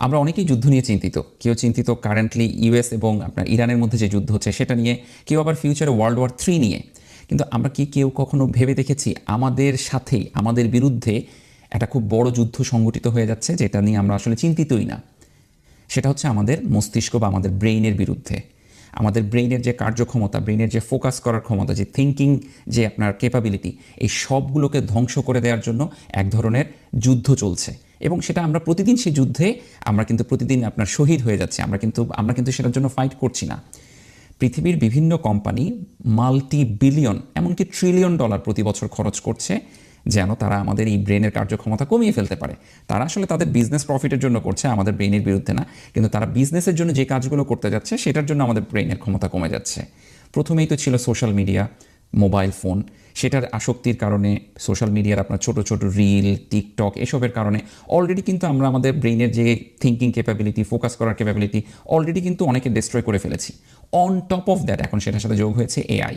আমরা অনেকেই যুদ্ধ নিয়ে চিন্তিত। কেউ চিন্তিত কারেন্টলি ইউএস এবং আপনার ইরানের মধ্যে যে যুদ্ধ হচ্ছে সেটা নিয়ে, কেউ আবার ফিউচারে ওয়ার্ল্ড ওয়ার 3 নিয়ে। কিন্তু আমরা কি কেউ কখনো ভেবে দেখেছি আমাদের সাথেই, আমাদের বিরুদ্ধে একটা খুব বড় যুদ্ধ সংগঠিত হয়ে যাচ্ছে, যেটা নিয়ে আমরা আসলে চিন্তিতই না? সেটা হচ্ছে আমাদের মস্তিষ্ক বা আমাদের ব্রেইনের বিরুদ্ধে। আমাদের ব্রেইনের যে কার্যক্ষমতা, ব্রেইনের যে ফোকাস করার ক্ষমতা, যে থিঙ্কিং, যে আপনার ক্যাপাবিলিটি, এই সবগুলোকে ধ্বংস করে দেওয়ার জন্য এক ধরনের যুদ্ধ চলছে। এবং সেটা আমরা প্রতিদিন, সেই যুদ্ধে আমরা কিন্তু প্রতিদিন আপনার শহীদ হয়ে যাচ্ছি। আমরা কিন্তু সেটার জন্য ফাইট করছি না। পৃথিবীর বিভিন্ন কোম্পানি মাল্টি বিলিয়ন, এমনকি ট্রিলিয়ন ডলার প্রতি বছর খরচ করছে যেন তারা আমাদের এই ব্রেনের কার্যক্ষমতা কমিয়ে ফেলতে পারে। তারা আসলে তাদের বিজনেস প্রফিটের জন্য করছে, আমাদের ব্রেনের বিরুদ্ধে না। কিন্তু তারা বিজনেসের জন্য যে কাজগুলো করতে যাচ্ছে সেটার জন্য আমাদের ব্রেনের ক্ষমতা কমে যাচ্ছে। প্রথমেই তো ছিল সোশ্যাল মিডিয়া, মোবাইল ফোন। সেটার আসক্তির কারণে, সোশ্যাল মিডিয়ার আপনার ছোট ছোট রিল, টিকটক, এসবের কারণে অলরেডি কিন্তু আমরা আমাদের ব্রেইনের যে থিঙ্কিং ক্যাপাবিলিটি, ফোকাস করার ক্যাপাবিলিটি অলরেডি কিন্তু অনেকে ডিস্ট্রয় করে ফেলেছি। অন টপ অফ দ্যাট এখন সেটার সাথে যোগ হয়েছে এআই।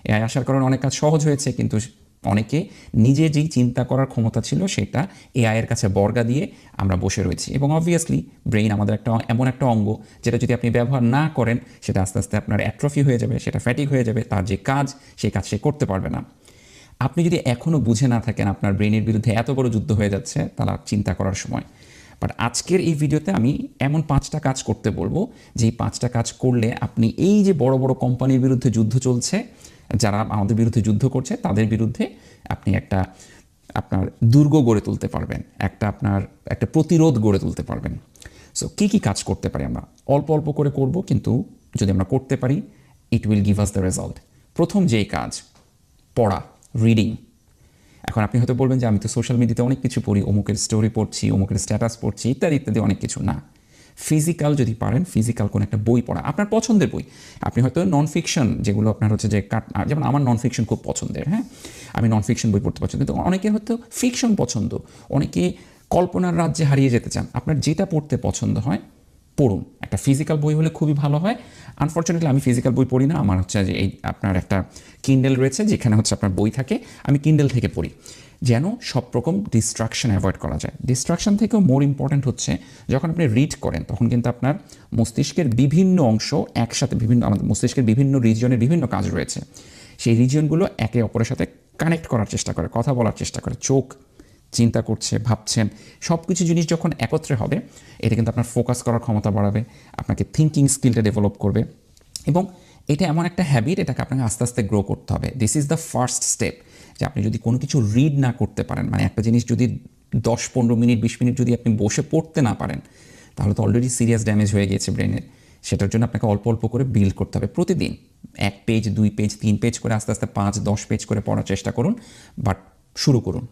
এআই আসার কারণে অনেক কাজ সহজ হয়েছে, কিন্তু অনেকে নিজে যেই চিন্তা করার ক্ষমতা ছিল সেটা এআইয়ের কাছে বর্গা দিয়ে আমরা বসে রয়েছি। এবং অবভিয়াসলি ব্রেইন আমাদের এমন একটা অঙ্গ যেটা যদি আপনি ব্যবহার না করেন, সেটা আস্তে আস্তে আপনার অ্যাট্রফি হয়ে যাবে, সেটা ফ্যাটিক হয়ে যাবে, তার যে কাজ সেই কাজ সে করতে পারবে না। আপনি যদি এখনও বুঝে না থাকেন আপনার ব্রেইনের বিরুদ্ধে এত বড় যুদ্ধ হয়ে যাচ্ছে, তাহলে চিন্তা করার সময়। বাট আজকের এই ভিডিওতে আমি এমন 5টা কাজ করতে বলবো, যেই 5টা কাজ করলে আপনি এই যে বড় বড় কোম্পানির বিরুদ্ধে যুদ্ধ চলছে, যারা আমাদের বিরুদ্ধে যুদ্ধ করছে, তাদের বিরুদ্ধে আপনি আপনার দুর্গ গড়ে তুলতে পারবেন, একটা প্রতিরোধ গড়ে তুলতে পারবেন। সো কী কাজ করতে পারি আমরা? অল্প অল্প করে করব, কিন্তু যদি আমরা করতে পারি, it will give us the result. প্রথম যেই কাজ, পড়া, রিডিং। এখন আপনি হয়তো বলবেন যে আমি তো সোশ্যাল মিডিয়াতে অনেক কিছু পড়ি, অমুকের স্টোরি পড়ছি, অমুকের স্ট্যাটাস পড়ছি, ইত্যাদি ইত্যাদি, অনেক কিছু না। ফিজিক্যাল যদি পারেন, ফিজিক্যাল কোনো একটা বই পড়া, আপনার পছন্দের বই। আপনি হয়তো নন ফিকশন, যেগুলো আপনার হচ্ছে যে যেমন আমার নন ফিকশন খুব পছন্দের, হ্যাঁ, আমি নন ফিকশন বই পড়তে পছন্দ। কিন্তু অনেকের হয়তো ফিকশন পছন্দ, অনেকে কল্পনার রাজ্যে হারিয়ে যেতে চান। আপনার যেটা পড়তে পছন্দ হয় পড়ুন। একটা ফিজিক্যাল বই হলে খুবই ভালো হয়। আনফর্চুনেটলি আমি ফিজিক্যাল বই পড়ি না। আমার হচ্ছে যে এই আপনার একটা কিন্ডেল রয়েছে, যেখানে হচ্ছে আপনার বই থাকে, আমি কিন্ডেল থেকে পড়ি, যেন সব রকম ডিস্ট্রাকশন অ্যাভয়েড করা যায়। ডিস্ট্রাকশন থেকেও মোর ইম্পর্ট্যান্ট হচ্ছে যখন আপনি রিড করেন, তখন কিন্তু আপনার মস্তিষ্কের বিভিন্ন অংশ একসাথে, আমাদের মস্তিষ্কের বিভিন্ন রিজিয়নের বিভিন্ন কাজ রয়েছে, সেই রিজিয়নগুলো একে অপরের সাথে কানেক্ট করার চেষ্টা করে, কথা বলার চেষ্টা করে। চোখ চিন্তা করছে, ভাবছেন, সব কিছু জিনিস যখন একত্রে হবে, এটা কিন্তু আপনার ফোকাস করার ক্ষমতা বাড়াবে, আপনাকে থিঙ্কিং স্কিলটা ডেভেলপ করবে। এবং এটা এমন একটা হ্যাবিট, এটাকে আপনাকে আস্তে আস্তে গ্রো করতে হবে। This is the first step. যে আপনি যদি কোনো কিছু রিড না করতে পারেন, মানে একটা জিনিস যদি 10-15 মিনিট 20 মিনিট যদি আপনি বসে পড়তে না পারেন, তাহলে তো অলরেডি সিরিয়াস ড্যামেজ হয়ে গিয়েছে ব্রেনের। সেটার জন্য আপনাকে অল্প অল্প করে বিল্ড করতে হবে। প্রতিদিন 1 পেজ, 2 পেজ, 3 পেজ করে আস্তে আস্তে 5-10 পেজ করে পড়ার চেষ্টা করুন, বাট শুরু করুন।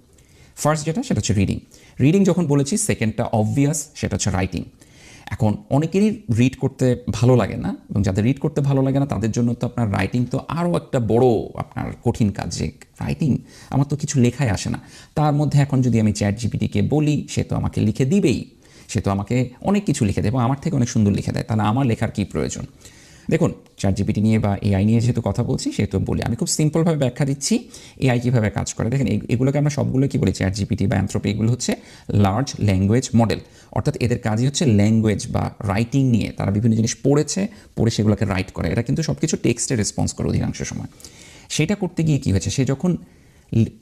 ফার্স্ট যেটা, সেটা হচ্ছে রিডিং। রিডিং যখন বলেছি, সেকেন্ডটা অবভিয়াস, সেটা হচ্ছে রাইটিং। এখন অনেকেরই রিড করতে ভালো লাগে না, এবং যাদের রিড করতে ভালো লাগে না তাদের জন্য তো আপনার রাইটিং তো আরও একটা বড় আপনার কঠিন কাজ। যে রাইটিং, আমার তো কিছু লেখাই আসে না। তার মধ্যে এখন যদি আমি চ্যাট জিপিটিকে বলি, সে তো আমাকে লিখে দিবেই, সে তো আমাকে অনেক কিছু লিখে দেয় এবং আমার থেকে অনেক সুন্দর লিখে দেয়। তাহলে আমার লেখার কী প্রয়োজন? দেখুন, চ্যাট জিপিটি নিয়ে বা এআই নিয়ে যেহেতু কথা বলছি, সেহেতু বলি, আমি খুব সিম্পলভাবে ব্যাখ্যা দিচ্ছি এআই কীভাবে কাজ করে। দেখেন, এগুলোকে আমরা সবগুলো কী বলি, চ্যাট জিপিটি বা অ্যানথ্রোপি, এগুলো হচ্ছে লার্জ ল্যাঙ্গুয়েজ মডেল। অর্থাৎ এদের কাজই হচ্ছে ল্যাঙ্গুয়েজ বা রাইটিং নিয়ে, তারা বিভিন্ন জিনিস পড়ে সেগুলোকে রাইট করে। এটা কিন্তু সব কিছু টেক্সটে রেসপন্স করে অধিকাংশ সময়। সেটা করতে গিয়ে কী হয়েছে, সে যখন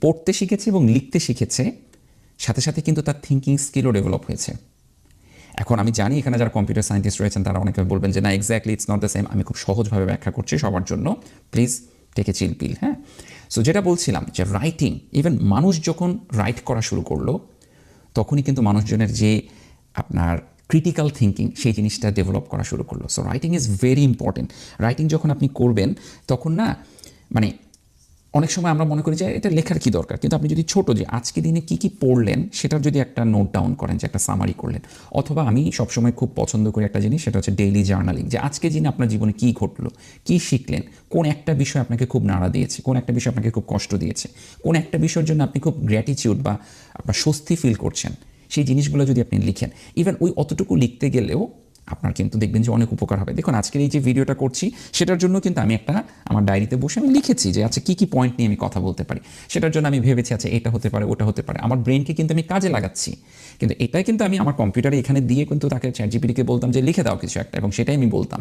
পড়তে শিখেছে এবং লিখতে শিখেছে, সাথে সাথে কিন্তু তার থিঙ্কিং স্কিলও ডেভেলপ হয়েছে। এখন আমি জানি এখানে যারা কম্পিউটার সায়েন্টিস্ট রয়েছেন তারা অনেকে বলবেন যে না, exactly it's not the same. আমি খুব সহজভাবে ব্যাখ্যা করছি সবার জন্য, প্লিজ টেক এ চিল পিল। হ্যাঁ, সো যেটা বলছিলাম যে রাইটিং, ইভেন মানুষ যখন রাইট করা শুরু করলো, তখনই কিন্তু মানুষজনের যে আপনার ক্রিটিক্যাল থিঙ্কিং, সেই জিনিসটা ডেভেলপ করা শুরু করলো। So writing is very important. Writing যখন আপনি করবেন, তখন না, মানে অনেক সময় আমরা মনে করি যে এটা লেখার কি দরকার, কিন্তু আপনি যদি ছোটো যে আজকে দিনে কী কী পড়লেন সেটার যদি একটা নোট ডাউন করেন, যে একটা সামারি করলেন, অথবা আমি সবসময় খুব পছন্দ করি একটা জিনিস, সেটা হচ্ছে ডেইলি জার্নালিং। যে আজকে দিনে আপনার জীবনে কী ঘটলো, কী শিখলেন, কোন একটা বিষয় আপনাকে খুব নাড়া দিয়েছে, কোন একটা বিষয় আপনাকে খুব কষ্ট দিয়েছে, কোন একটা বিষয়ের জন্য আপনি খুব গ্র্যাটিটিউড বা আপনার স্বস্তি ফিল করছেন, সেই জিনিসগুলো যদি আপনি লিখেন, ইভেন ওই অতটুকু লিখতে গেলেও আপনার কিন্তু দেখবেন যে অনেক উপকার হবে। দেখুন আজকের এই যে ভিডিওটা করছি সেটার জন্য কিন্তু আমি একটা আমার ডায়েরিতে বসে আমি লিখেছি যে আচ্ছা কী পয়েন্ট নিয়ে আমি কথা বলতে পারি। সেটার জন্য আমি ভেবেছি আচ্ছা এটা হতে পারে, ওটা হতে পারে। আমার ব্রেনকে কিন্তু আমি কাজে লাগাচ্ছি। কিন্তু এটাই কিন্তু আমি আমার কম্পিউটারে এখানে দিয়ে কিন্তু তাকে চ্যাটজিপিটিকে বলতাম যে লিখে দাও কিছু একটা, এবং সেটাই আমি বলতাম।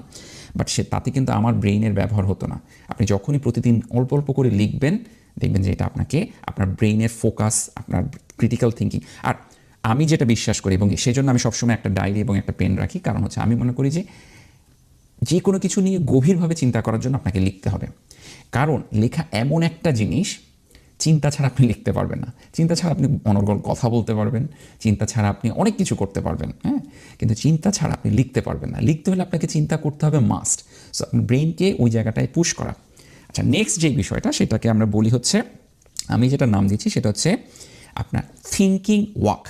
বাট তাতে কিন্তু আমার ব্রেইনের ব্যবহার হতো না। আপনি যখনই প্রতিদিন অল্প অল্প করে লিখবেন, দেখবেন যে এটা আপনাকে আপনার ব্রেইনের ফোকাস, আপনার ক্রিটিক্যাল থিঙ্কিং। আর আমি যেটা বিশ্বাস করি, এবং সেই জন্য আমি সবসময় একটা ডায়েরি এবং একটা পেন রাখি, কারণ হচ্ছে আমি মনে করি যে কোনো কিছু নিয়ে গভীরভাবে চিন্তা করার জন্য আপনাকে লিখতে হবে। কারণ লেখা এমন একটা জিনিস, চিন্তা ছাড়া আপনি লিখতে পারবেন না। চিন্তা ছাড়া আপনি অনর্গল কথা বলতে পারবেন, চিন্তা ছাড়া আপনি অনেক কিছু করতে পারবেন, হ্যাঁ, কিন্তু চিন্তা ছাড়া আপনি লিখতে পারবেন না। লিখতে হলে আপনাকে চিন্তা করতে হবে মাস্ট। সো আপনার ব্রেইনকে ওই জায়গাটায় পুশ করা। আচ্ছা, নেক্সট যে বিষয়টা সেটাকে আমরা বলি হচ্ছে, আমি যেটা নাম দিচ্ছি সেটা হচ্ছে আপনার থিঙ্কিং ওয়াক।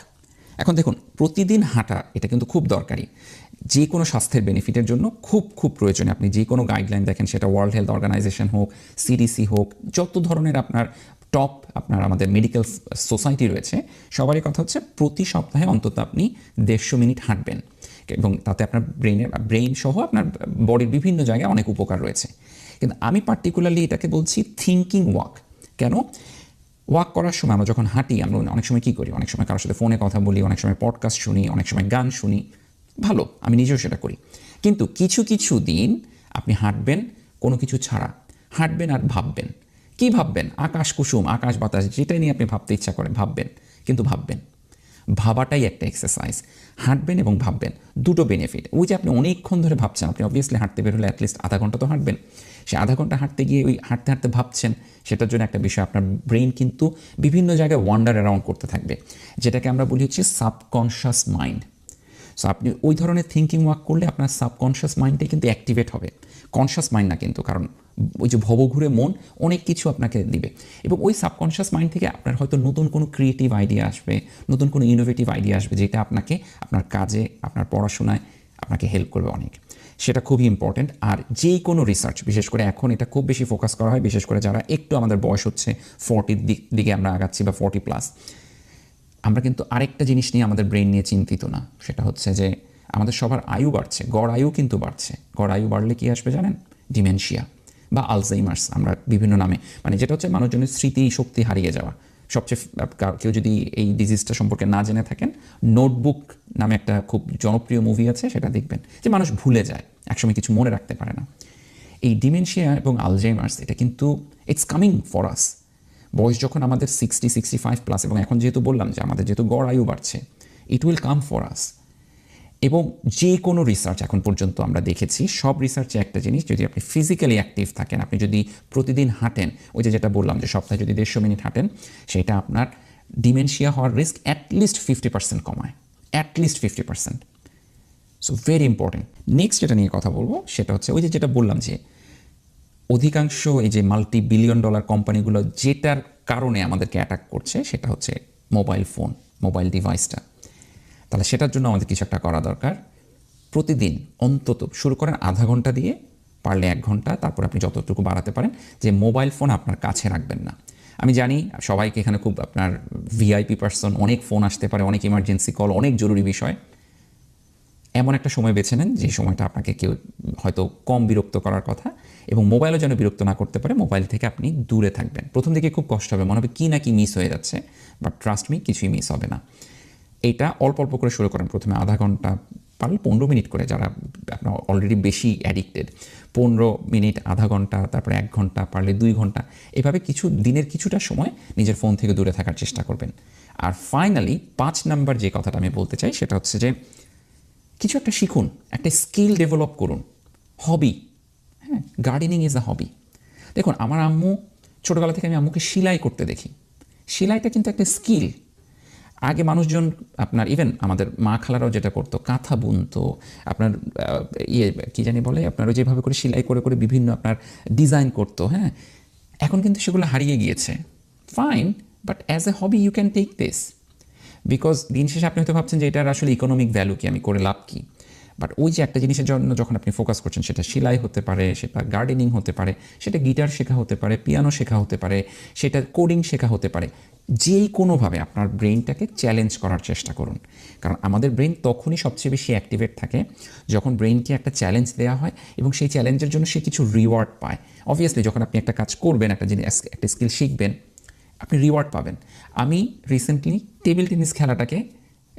এখন দেখুন, প্রতিদিন হাঁটা এটা কিন্তু খুব দরকারি, যে কোনো স্বাস্থ্যের বেনিফিটের জন্য খুব খুব প্রয়োজনীয়। আপনি যে কোনো গাইডলাইন দেখেন, সেটা ওয়ার্ল্ড হেলথ অর্গানাইজেশন হোক, সিডিসি হোক, যত ধরনের আপনার টপ আমাদের মেডিকেল সোসাইটি রয়েছে, সবারই কথা হচ্ছে প্রতি সপ্তাহে অন্তত আপনি 150 মিনিট হাঁটবেন, এবং তাতে আপনার ব্রেইন সহ আপনার বডির বিভিন্ন জায়গায় অনেক উপকার রয়েছে। কিন্তু আমি পার্টিকুলারলি এটাকে বলছি থিঙ্কিং ওয়াক। কেন? ওয়াক করার সময় আমরা যখন হাঁটি, আমরা অনেক সময় কী করি, অনেক সময় কারোর সাথে ফোনে কথা বলি, অনেক সময় পডকাস্ট শুনি, অনেক সময় গান শুনি। ভালো, আমি নিজেও সেটা করি। কিন্তু কিছু কিছু দিন আপনি হাঁটবেন কোনো কিছু ছাড়া, হাঁটবেন আর ভাববেন। কি ভাববেন? আকাশ কুসুম, আকাশ বাতাস, যেটাই নিয়ে আপনি ভাবতে ইচ্ছা করে ভাববেন, কিন্তু ভাববেন। ভাবাটাই একটা এক্সারসাইজ। হাঁটবেন এবং ভাববেন, দুটো বেনিফিট। ওই যে আপনি অনেকক্ষণ ধরে ভাবছেন, আপনি অবভিয়াসলি হাঁটতে বের হলে অ্যাটলিস্ট আধা ঘন্টা তো হাঁটবেন। সে আধা ঘন্টা হাঁটতে গিয়ে ওই হাঁটতে হাঁটতে ভাবছেন, সেটার জন্য একটা বিষয়, আপনার ব্রেইন কিন্তু বিভিন্ন জায়গায় ওয়ান্ডার অ্যারাউন্ড করতে থাকবে, যেটাকে আমরা বলি হচ্ছে সাবকনশাস মাইন্ড। সো আপনি ওই ধরনের থিঙ্কিং ওয়াক করলে আপনার সাবকনশাস মাইন্ডটাই কিন্তু অ্যাক্টিভেট হবে, কনশাস মাইন্ড না কিন্তু। কারণ ওই যে ভবঘুরে মন অনেক কিছু আপনাকে দিবে, এবং ওই সাবকনশাস মাইন্ড থেকে আপনার হয়তো নতুন কোনো ক্রিয়েটিভ আইডিয়া আসবে, নতুন কোনো ইনোভেটিভ আইডিয়া আসবে, যেটা আপনাকে আপনার কাজে, আপনার পড়াশোনায় আপনাকে হেল্প করবে অনেক। সেটা খুবই ইম্পর্ট্যান্ট। আর যেই কোনো রিসার্চ, বিশেষ করে এখন এটা খুব বেশি ফোকাস করা হয়, বিশেষ করে যারা একটু আমাদের বয়স হচ্ছে 40 দিকে আমরা আগাচ্ছি বা 40+, আমরা কিন্তু আরেকটা জিনিস নিয়ে আমাদের ব্রেন নিয়ে চিন্তিত না। সেটা হচ্ছে যে আমাদের সবার আয়ু বাড়ছে, গড় আয়ু কিন্তু বাড়ছে। গড় আয়ু বাড়লে কি আসবে জানেন? ডিমেনশিয়া বা আলজাইমার্স, আমরা বিভিন্ন নামে, মানে যেটা হচ্ছে মানুষজনের স্মৃতি শক্তি হারিয়ে যাওয়া। সবচেয়ে কেউ যদি এই ডিজিজটা সম্পর্কে না জেনে থাকেন, নোটবুক নামে একটা খুব জনপ্রিয় মুভি আছে, সেটা দেখবেন, যে মানুষ ভুলে যায়, একসময় কিছু মনে রাখতে পারে না। এই ডিমেনশিয়া এবং আলজাইমার্স, এটা কিন্তু ইটস কামিং ফর আস। বয়স যখন আমাদের 60-65+, এবং এখন যেহেতু বললাম যে আমাদের যেহেতু গড় আয়ু বাড়ছে, it will come for us. এবং যে কোনো রিসার্চ এখন পর্যন্ত আমরা দেখেছি, সব রিসার্চে একটা জিনিস, যদি আপনি ফিজিক্যালি অ্যাক্টিভ থাকেন, আপনি যদি প্রতিদিন হাঁটেন, ওই যেটা বললাম যে সপ্তাহে যদি 150 মিনিট হাঁটেন, সেটা আপনার ডিমেনশিয়া হওয়ার রিস্ক অ্যাটলিস্ট 50% কমায়, at least 50%। So very important. Next যেটা নিয়ে কথা বলবো সেটা হচ্ছে ওই যেটা বললাম যে অধিকাংশ এই যে $multi-billion কোম্পানিগুলো যেটার কারণে আমাদেরকে অ্যাটাক করছে, সেটা হচ্ছে মোবাইল ফোন, মোবাইল ডিভাইসটা। তাহলে সেটার জন্য আমাদের কিছু একটা করা দরকার। প্রতিদিন অন্তত শুরু করেন আধা ঘন্টা দিয়ে, পারলে 1 ঘন্টা, তারপর আপনি যতটুকু বাড়াতে পারেন, যে মোবাইল ফোন আপনার কাছে রাখবেন না। আমি জানি সবাইকে এখানে খুব আপনার ভিআইপি পার্সন, অনেক ফোন আসতে পারে, অনেক ইমার্জেন্সি কল, অনেক জরুরি বিষয়। এমন একটা সময় বেছে নেন যে সময়টা আপনাকে কেউ হয়তো কম বিরক্ত করার কথা, এবং মোবাইলও যেন বিরক্ত না করতে পারে। মোবাইল থেকে আপনি দূরে থাকবেন। প্রথম দিকে খুব কষ্ট হবে, মনে হবে কি না কি মিস হয়ে যাচ্ছে, বাট ট্রাস্ট মি, কিছুই মিস হবে না। এটা অল্প অল্প করে শুরু করেন। প্রথমে আধা ঘন্টা, পারলে 15 মিনিট করে, যারা আপনার অলরেডি বেশি অ্যাডিক্টেড, 15 মিনিট, আধা ঘন্টা, তারপরে 1 ঘন্টা, পারলে 2 ঘন্টা, এভাবে কিছু দিনের কিছুটা সময় নিজের ফোন থেকে দূরে থাকার চেষ্টা করবেন। আর ফাইনালি 5 নাম্বার যে কথাটা আমি বলতে চাই, সেটা হচ্ছে যে কিছু একটা শিখুন, একটা স্কিল ডেভেলপ করুন, হবি। হ্যাঁ, গার্ডেনিং ইজ আ হবি। দেখুন, আমার আম্মু, ছোটোবেলা থেকে আমি আম্মুকে সেলাই করতে দেখি। সেলাইটা কিন্তু একটা স্কিল। আগে মানুষজন আপনার, ইভেন আমাদের মা খালারাও যেটা করতো, কাঁথা বুনতো, আপনার কী জানি বলে, আপনার ওই যেভাবে করে সেলাই করে করে বিভিন্ন আপনার ডিজাইন করতো। হ্যাঁ, এখন কিন্তু সেগুলো হারিয়ে গিয়েছে। Fine, but as a hobby you can take this, because দিন শেষে আপনি হয়তো ভাবছেন যে এটার আসলে ইকোনমিক ভ্যালু কি, আমি করে লাভ কী। বাট ওই যে একটা জিনিসের জন্য যখন আপনি ফোকাস করছেন, সেটা সেলাই হতে পারে, সেটা গার্ডেনিং হতে পারে, সেটা গিটার শেখা হতে পারে, পিয়ানো শেখা হতে পারে, সেটা কোডিং শেখা হতে পারে, যেই কোনোভাবে আপনার ব্রেনটাকে চ্যালেঞ্জ করার চেষ্টা করুন, কারণ আমাদের ব্রেন তখনই সবচেয়ে বেশি অ্যাক্টিভেট থাকে যখন ব্রেনকে একটা চ্যালেঞ্জ দেওয়া হয় এবং সেই চ্যালেঞ্জের জন্য সে কিছু রিওয়ার্ড পায়। অবভিয়াসলি যখন আপনি একটা কাজ করবেন, একটা জিনিস, একটা স্কিল শিখবেন, আপনি রিওয়ার্ড পাবেন। আমি রিসেন্টলি টেবিল টেনিস খেলাটাকে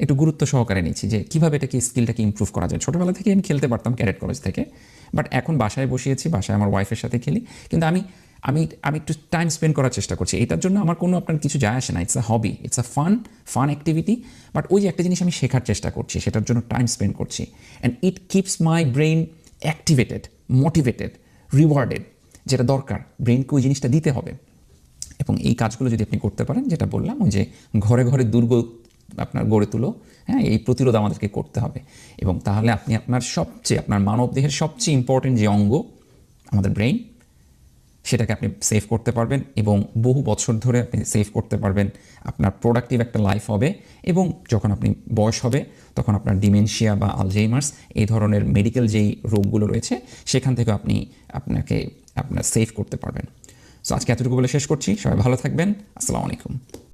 একটু গুরুত্ব সহকারে নিচ্ছি যে কীভাবে এটাকে স্কিলটাকে ইমপ্রুভ করা যায়। ছোটোবেলা থেকে আমি খেলতে পারতাম ক্যাডেট কলেজ থেকে, বাট এখন বাসায় বসিয়েছি, বাসায় আমার ওয়াইফের সাথে খেলি, কিন্তু আমি আমি আমি একটু টাইম স্পেন্ড করার চেষ্টা করছি। এটার জন্য আমার কোনো আপনার কিছু যায় আসে না, it's a hobby, it's a fun activity, but ওই যে একটা জিনিস আমি শেখার চেষ্টা করছি, সেটার জন্য টাইম স্পেন্ড করছি, and it keeps my brain activated, motivated, rewarded, যেটা দরকার, ব্রেনকে ওই জিনিসটা দিতে হবে। এবং এই কাজগুলো যদি আপনি করতে পারেন, যেটা বললাম, ওই যে ঘরে ঘরে দুর্গ আপনার গড়ে তুলো, হ্যাঁ, এই প্রতিরোধ আমাদেরকে করতে হবে। এবং তাহলে আপনি আপনার মানবদেহের সবচেয়ে ইম্পর্টেন্ট যে অঙ্গ আমাদের ব্রেন, সেটাকে আপনি সেভ করতে পারবেন এবং বহু বছর ধরে আপনি সেভ করতে পারবেন। আপনার প্রোডাক্টিভ একটা লাইফ হবে এবং যখন আপনি বয়স হবে তখন আপনার ডিমেনশিয়া বা আলঝেইমার্স এই ধরনের মেডিকেল যেই রোগগুলো রয়েছে সেখান থেকে আপনার সেভ করতে পারবেন। সো আজকে এতটুকু বলে শেষ করছি। সবাই ভালো থাকবেন। আসসালামু আলাইকুম।